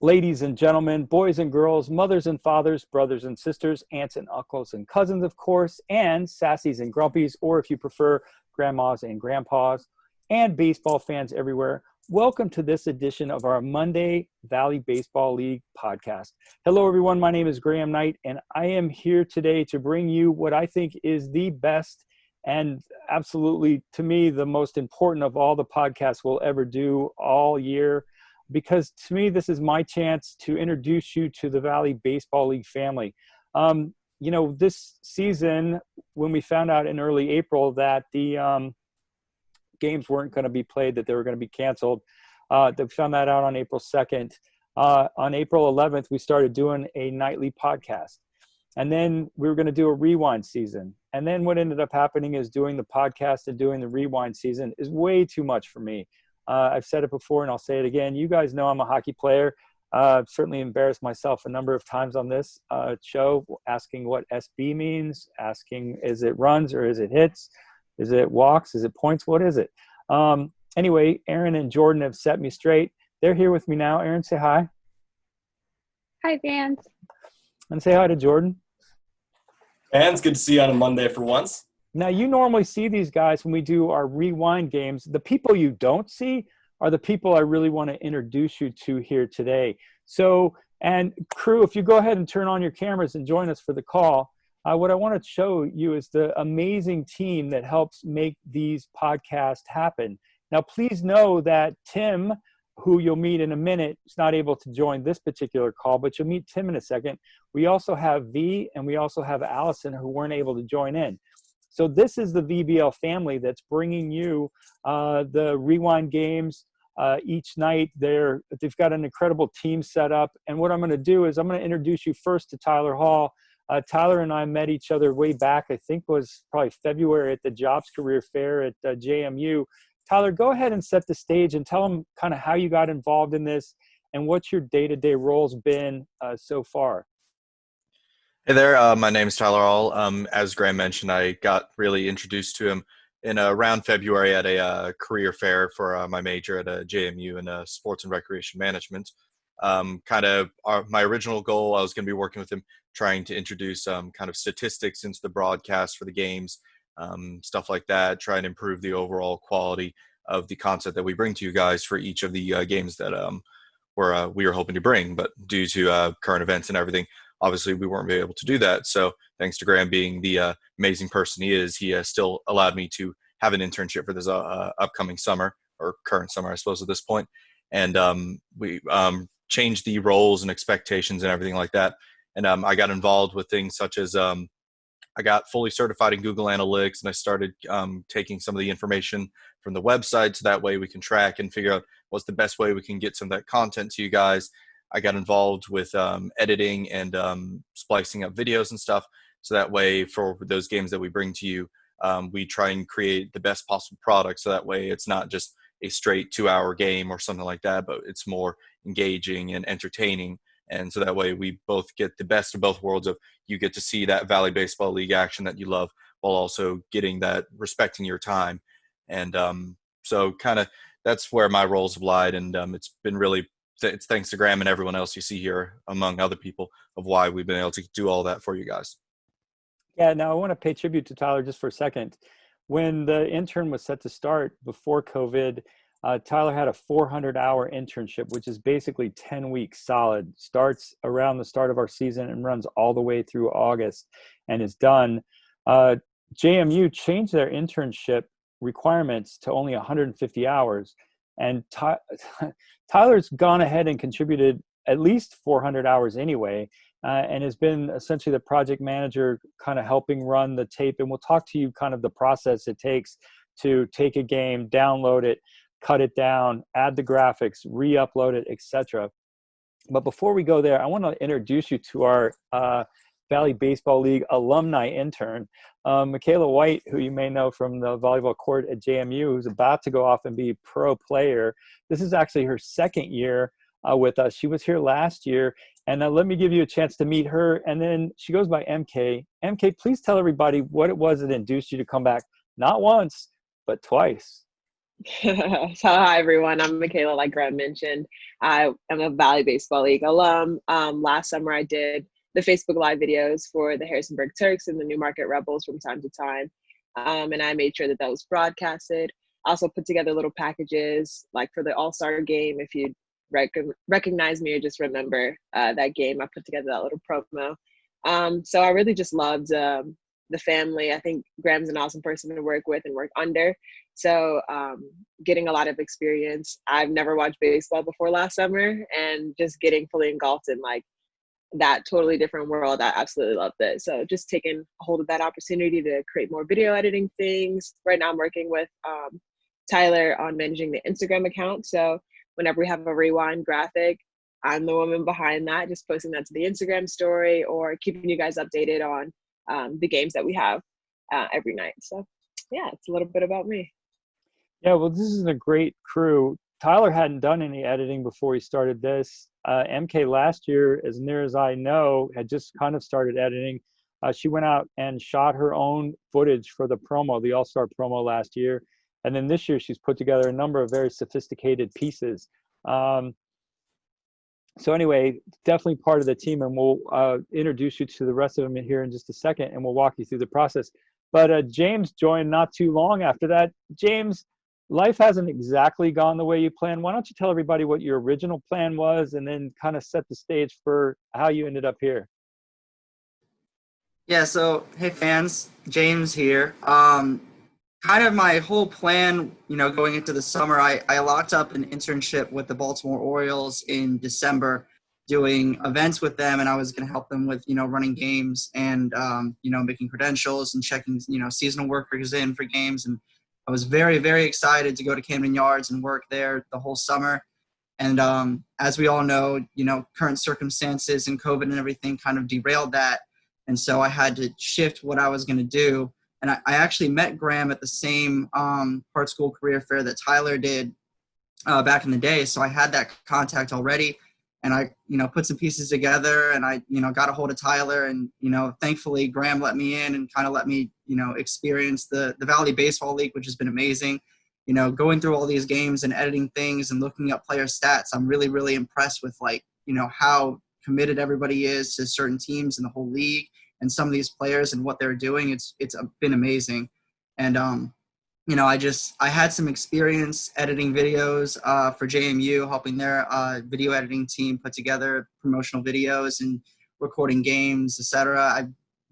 Ladies and gentlemen, boys and girls, mothers and fathers, brothers and sisters, aunts and uncles and cousins, of course, and sassies and grumpies, or if you prefer, grandmas and grandpas, and baseball fans everywhere. Welcome to this edition of our Monday Valley Baseball League podcast. Hello, everyone. My name is Graham Knight, and I am here today to bring you what I think is the best and absolutely, to me, the most important of all the podcasts we'll ever do all year. Because to me, this is my chance to introduce you to the Valley Baseball League family. This season, when we found out in early April that the games weren't going to be played, that they were going to be canceled, we found that out on April 2nd. On April 11th, we started doing a nightly podcast. And then we were going to do a rewind season. And then what ended up happening is doing the podcast and doing the rewind season is way too much for me. I've said it before and I'll say it again. You guys know I'm a hockey player. I've certainly embarrassed myself a number of times on this show, asking what SB means, asking is it runs or is it hits? Is it walks? Is it points? What is it? Anyway, Aaron and Jordan have set me straight. They're here with me now. Aaron, say hi. Hi, fans. And say hi to Jordan. Fans, good to see you on a Monday for once. Now, you normally see these guys when we do our rewind games. The people you don't see are the people I really want to introduce you to here today. So, and crew, if you go ahead and turn on your cameras and join us for the call, what I want to show you is the amazing team that helps make these podcasts happen. Now, please know that Tim, who you'll meet in a minute, is not able to join this particular call, but you'll meet Tim in a second. We also have V and we also have Allison who weren't able to join in. So this is the VBL family that's bringing you the rewind games each night. They've got an incredible team set up. And what I'm going to do is I'm going to introduce you first to Tyler Hall. Tyler and I met each other way back, I think was probably February at the Jobs Career Fair at JMU. Tyler, go ahead and set the stage and tell them kind of how you got involved in this and what your day-to-day role's been so far. Hey there, my name is Tyler Hall. As Graham mentioned, I got really introduced to him in around February at a career fair for my major at JMU in sports and recreation management. My original goal, I was going to be working with him, trying to introduce kind of statistics into the broadcast for the games, stuff like that, try and improve the overall quality of the content that we bring to you guys for each of the games that we were hoping to bring. But due to current events and everything, obviously, we weren't able to do that. So thanks to Graham being the amazing person he is, he still allowed me to have an internship for this upcoming summer, or current summer, I suppose, at this point. And we changed the roles and expectations and everything like that. And I got involved with things such as I got fully certified in Google Analytics, and I started taking some of the information from the website so that way we can track and figure out what's the best way we can get some of that content to you guys. I got involved with editing and splicing up videos and stuff. So that way for those games that we bring to you, we try and create the best possible product. So that way it's not just a straight 2-hour game or something like that, but it's more engaging and entertaining. And so that way we both get the best of both worlds of you get to see that Valley Baseball League action that you love while also getting that respecting your time. And so kind of that's where my roles have lied. And it's been really it's thanks to Graham and everyone else you see here, among other people, of why we've been able to do all that for you guys. Yeah, now I want to pay tribute to Tyler just for a second. When the intern was set to start before COVID, Tyler had a 400-hour internship, which is basically 10 weeks solid, starts around the start of our season and runs all the way through August and is done. JMU changed their internship requirements to only 150 hours. And Tyler's gone ahead and contributed at least 400 hours anyway, and has been essentially the project manager kind of helping run the tape. And we'll talk to you kind of the process it takes to take a game, download it, cut it down, add the graphics, re-upload it, etc. But before we go there, I want to introduce you to our Valley Baseball League alumni intern, Michaela White, who you may know from the volleyball court at JMU, who's about to go off and be a pro player. This is actually her second year with us. She was here last year. And let me give you a chance to meet her. And then she goes by MK. MK, please tell everybody what it was that induced you to come back, not once, but twice. So hi everyone, I'm Michaela. Like Graham mentioned, I am a Valley Baseball League alum. Last summer, I did the Facebook Live videos for the Harrisonburg Turks and the Newmarket Rebels from time to time, and I made sure that that was broadcasted. I also put together little packages, like for the All Star game. If you recognize me or just remember that game, I put together that little promo. So I really just loved the family. I think Graham's an awesome person to work with and work under. So getting a lot of experience. I've never watched baseball before last summer, and just getting fully engulfed in like that totally different world. I absolutely loved it. So just taking a hold of that opportunity to create more video editing things. Right now I'm working with Tyler on managing the Instagram account. So whenever we have a rewind graphic, I'm the woman behind that, just posting that to the Instagram story or keeping you guys updated on the games that we have every night. So yeah, it's a little bit about me. Yeah, well, this is a great crew. Tyler hadn't done any editing before he started this. MK last year, as near as I know, had just kind of started editing. She went out and shot her own footage for the promo, the All-Star promo last year. And then this year, she's put together a number of very sophisticated pieces. So anyway, definitely part of the team, and we'll introduce you to the rest of them in here in just a second, and we'll walk you through the process. But James joined not too long after that. James, life hasn't exactly gone the way you planned. Why don't you tell everybody what your original plan was, and then kind of set the stage for how you ended up here? Yeah, so hey fans, James here. Kind of my whole plan, going into the summer, I locked up an internship with the Baltimore Orioles in December, doing events with them, and I was going to help them with, running games and, making credentials and checking, seasonal workers in for games. And I was very, very excited to go to Camden Yards and work there the whole summer. And as we all know, current circumstances and COVID and everything kind of derailed that. And so I had to shift what I was going to do. And I actually met Graham at the same Part School career fair that Tyler did back in the day. So I had that contact already. And I, put some pieces together, and I, got a hold of Tyler, and, thankfully Graham let me in and kind of let me, experience the Valley Baseball League, which has been amazing. Going through all these games and editing things and looking up player stats, I'm really, really impressed with how committed everybody is to certain teams in the whole league and some of these players and what they're doing. It's been amazing. And, I had some experience editing videos for JMU, helping their video editing team put together promotional videos and recording games, etc. I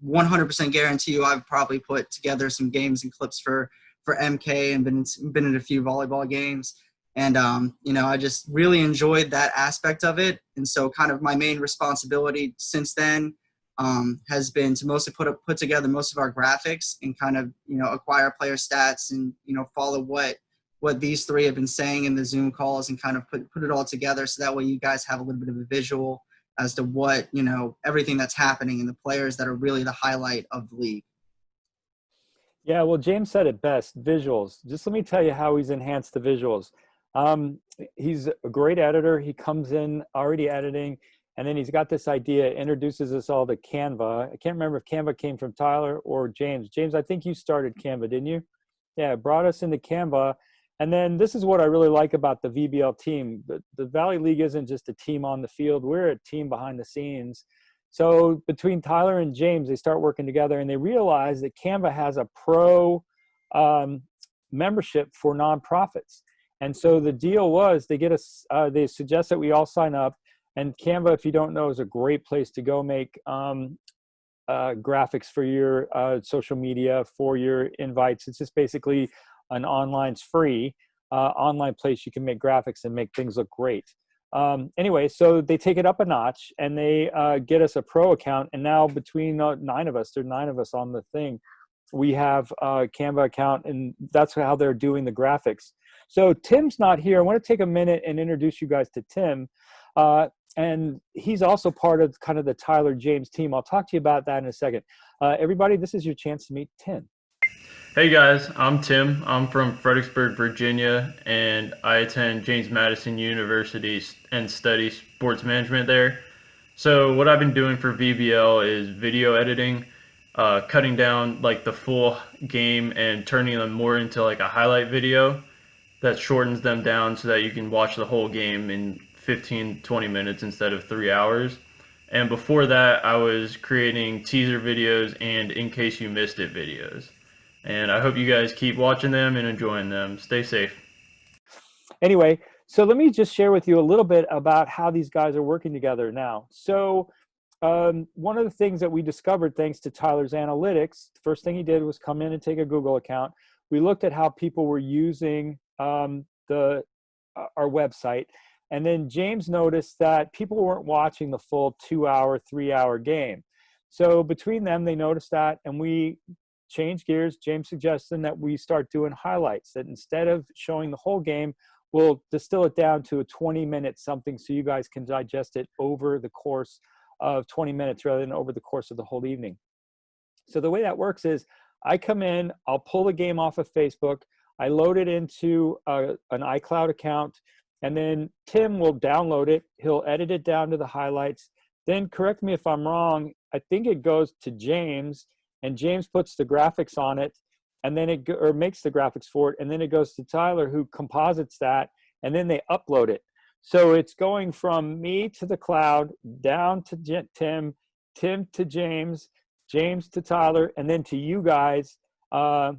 100% guarantee you I've probably put together some games and clips for MK and been in a few volleyball games. And, I just really enjoyed that aspect of it. And so kind of my main responsibility since then has been to mostly put together most of our graphics and kind of, acquire player stats and, follow what these three have been saying in the Zoom calls and kind of put it all together. So that way you guys have a little bit of a visual as to what, everything that's happening and the players that are really the highlight of the league. Yeah, well, James said it best, visuals. Just let me tell you how he's enhanced the visuals. He's a great editor. He comes in already editing, and then he's got this idea, introduces us all to Canva. I can't remember if Canva came from Tyler or James. James, I think you started Canva, didn't you? Yeah, brought us into Canva. And then this is what I really like about the VBL team. The Valley League isn't just a team on the field. We're a team behind the scenes. So between Tyler and James, they start working together, and they realize that Canva has a pro membership for nonprofits. And so the deal was they suggest that we all sign up. And Canva, if you don't know, is a great place to go make graphics for your social media, for your invites. It's just basically an online's free online place you can make graphics and make things look great. Anyway, so they take it up a notch, and they get us a pro account. And now between there are 9 of us on the thing, we have a Canva account, and that's how they're doing the graphics. So Tim's not here. I want to take a minute and introduce you guys to Tim. And he's also part of kind of the Tyler James team. I'll talk to you about that in a second. Everybody, this is your chance to meet Tim. Hey guys, I'm Tim. I'm from Fredericksburg, Virginia, and I attend James Madison University and study sports management there. So what I've been doing for VBL is video editing, cutting down like the full game and turning them more into like a highlight video. that shortens them down so that you can watch the whole game in 15, 20 minutes instead of 3 hours. And before that, I was creating teaser videos and in case you missed it videos. And I hope you guys keep watching them and enjoying them. Stay safe. Anyway, so let me just share with you a little bit about how these guys are working together now. So one of the things that we discovered thanks to Tyler's analytics, the first thing he did was come in and take a Google account. We looked at how people were using our website. And then James noticed that people weren't watching the full 2-hour, 3-hour game. So between them, they noticed that, and we changed gears. James suggested that we start doing highlights, that instead of showing the whole game, we'll distill it down to a 20-minute something so you guys can digest it over the course of 20 minutes rather than over the course of the whole evening. So the way that works is I come in, I'll pull the game off of Facebook, I load it into an iCloud account, and then Tim will download it. He'll edit it down to the highlights. Then, correct me if I'm wrong, I think it goes to James, and James puts the graphics on it, and then or makes the graphics for it, and then it goes to Tyler, who composites that, and then they upload it. So it's going from me to the cloud, down to Tim, Tim to James, James to Tyler, and then to you guys on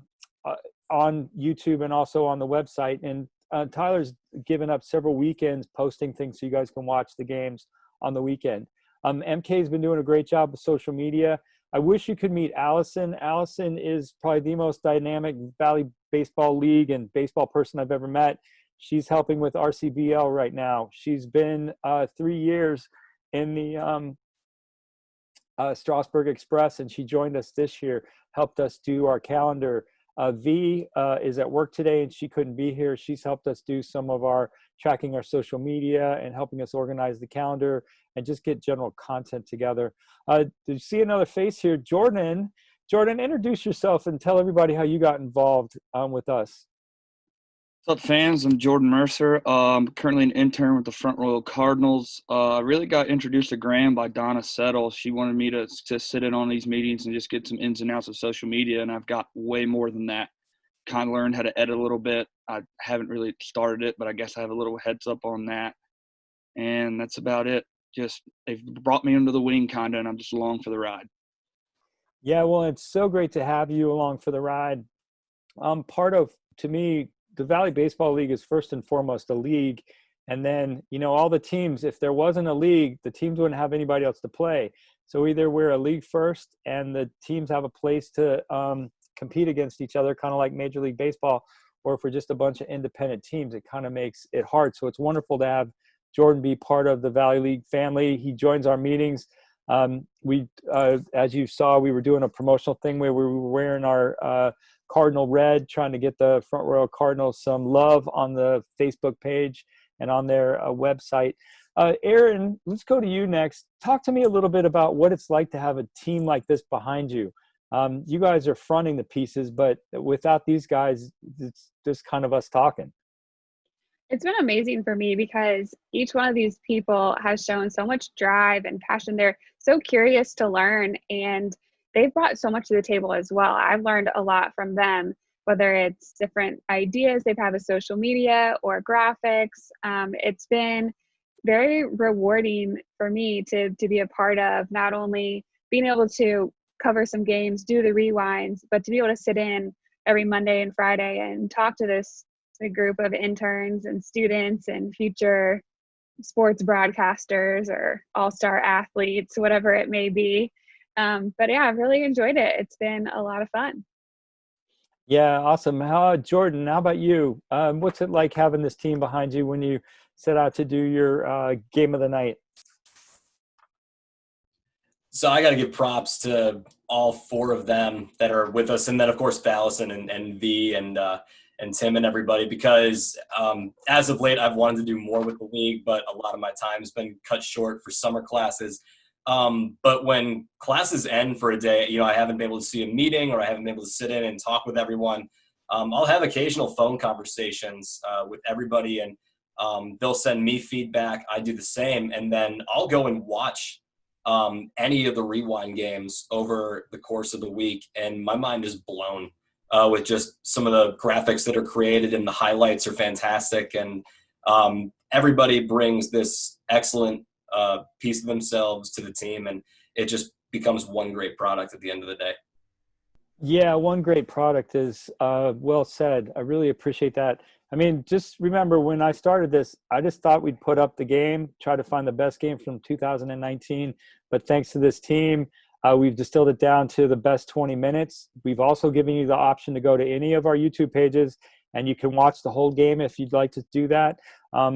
YouTube and also on the website. And Tyler's given up several weekends posting things so you guys can watch the games on the weekend. MK's been doing a great job with social media. I wish you could meet Allison. Allison is probably the most dynamic Valley Baseball League and baseball person I've ever met. She's helping with RCBL right now. She's been 3 years in the Strasburg Express, and she joined us this year, helped us do our calendar. V is at work today, and she couldn't be here. She's helped us do some of our tracking our social media and helping us organize the calendar and just get general content together. Did you see another face here? Jordan. Jordan, introduce yourself and tell everybody how you got involved with us. What's up, fans? I'm Jordan Mercer. I'm currently an intern with the Front Royal Cardinals. I really got introduced to Graham by Donna Settle. She wanted me to sit in on these meetings and just get some ins and outs of social media, and I've got way more than that. Kind of learned how to edit a little bit. I haven't really started it, but I guess I have a little heads up on that. And that's about it. Just they've brought me under the wing kind of, and I'm just along for the ride. Yeah, well, it's so great to have you along for the ride. Part of, to me, the Valley Baseball League is first and foremost a league. And then, all the teams, if there wasn't a league, the teams wouldn't have anybody else to play. So either we're a league first and the teams have a place to compete against each other, kind of like Major League Baseball, or if we're just a bunch of independent teams, it kind of makes it hard. So it's wonderful to have Jordan be part of the Valley League family. He joins our meetings. As you saw, we were doing a promotional thing where we were wearing our Cardinal red, trying to get the Front Royal Cardinals some love on the Facebook page and on their website. Aaron, let's go to you next. Talk to me a little bit about what it's like to have a team like this behind you. You guys are fronting the pieces, but without these guys, it's just kind of us talking. It's been amazing for me because each one of these people has shown so much drive and passion. They're so curious to learn, and they've brought so much to the table as well. I've learned a lot from them, whether it's different ideas they've had with social media or graphics. It's been very rewarding for me to be a part of not only being able to cover some games, do the rewinds, but to be able to sit in every Monday and Friday and talk to this group of interns and students and future sports broadcasters or all-star athletes, whatever it may be. But yeah, I've really enjoyed it. It's been a lot of fun. Yeah, awesome. Jordan, how about you? What's it like having this team behind you when you set out to do your game of the night? So I got to give props to all four of them that are with us, and then of course Allison and V and Tim and everybody, because as of late I've wanted to do more with the league, but a lot of my time has been cut short for summer classes. But when classes end for a day, I haven't been able to see a meeting or I haven't been able to sit in and talk with everyone. I'll have occasional phone conversations with everybody, and they'll send me feedback. I do the same, and then I'll go and watch any of the rewind games over the course of the week, and my mind is blown with just some of the graphics that are created, and the highlights are fantastic. And everybody brings this excellent piece of themselves to the team, and it just becomes one great product at the end of the day. Yeah, one great product is well said. I really appreciate that. I mean, just remember when I started this, I just thought we'd put up the game, try to find the best game from 2019. But thanks to this team, we've distilled it down to the best 20 minutes. We've also given you the option to go to any of our YouTube pages, and you can watch the whole game if you'd like to do that.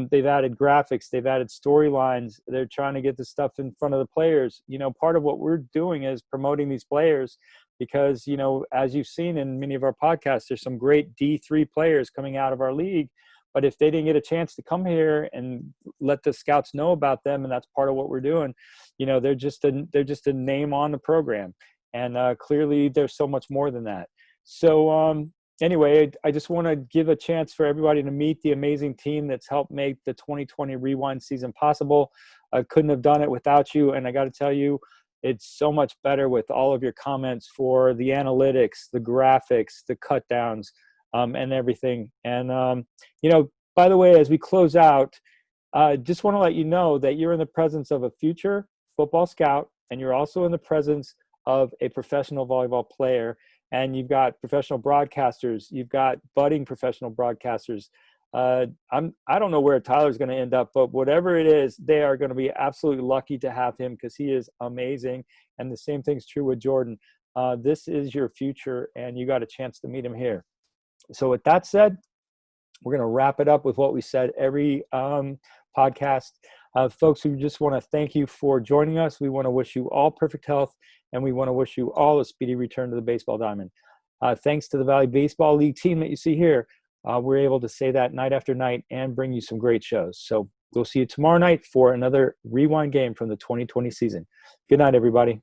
They've added graphics, they've added storylines. They're trying to get the stuff in front of the players. You know, part of what we're doing is promoting these players because, you know, as you've seen in many of our podcasts, there's some great D3 players coming out of our league. But if they didn't get a chance to come here and let the scouts know about them, and that's part of what we're doing, you know, they're just a name on the program. And clearly there's so much more than that. So anyway, I just want to give a chance for everybody to meet the amazing team that's helped make the 2020 Rewind season possible. I couldn't have done it without you. And I got to tell you, it's so much better with all of your comments for the analytics, the graphics, the cut downs, and everything. And, you know, by the way, as we close out, just want to let you know that you're in the presence of a future football scout, and you're also in the presence of a professional volleyball player. And you've got professional broadcasters, you've got budding professional broadcasters. I don't know where Tyler's going to end up, but whatever it is, they are going to be absolutely lucky to have him because he is amazing. And the same thing's true with Jordan. This is your future, and you got a chance to meet him here. So with that said, we're going to wrap it up with what we said every podcast. Folks, we just want to thank you for joining us. We want to wish you all perfect health, and we want to wish you all a speedy return to the baseball diamond. Thanks to the Valley Baseball League team that you see here, we're able to say that night after night and bring you some great shows. So we'll see you tomorrow night for another Rewind game from the 2020 season. Good night, everybody.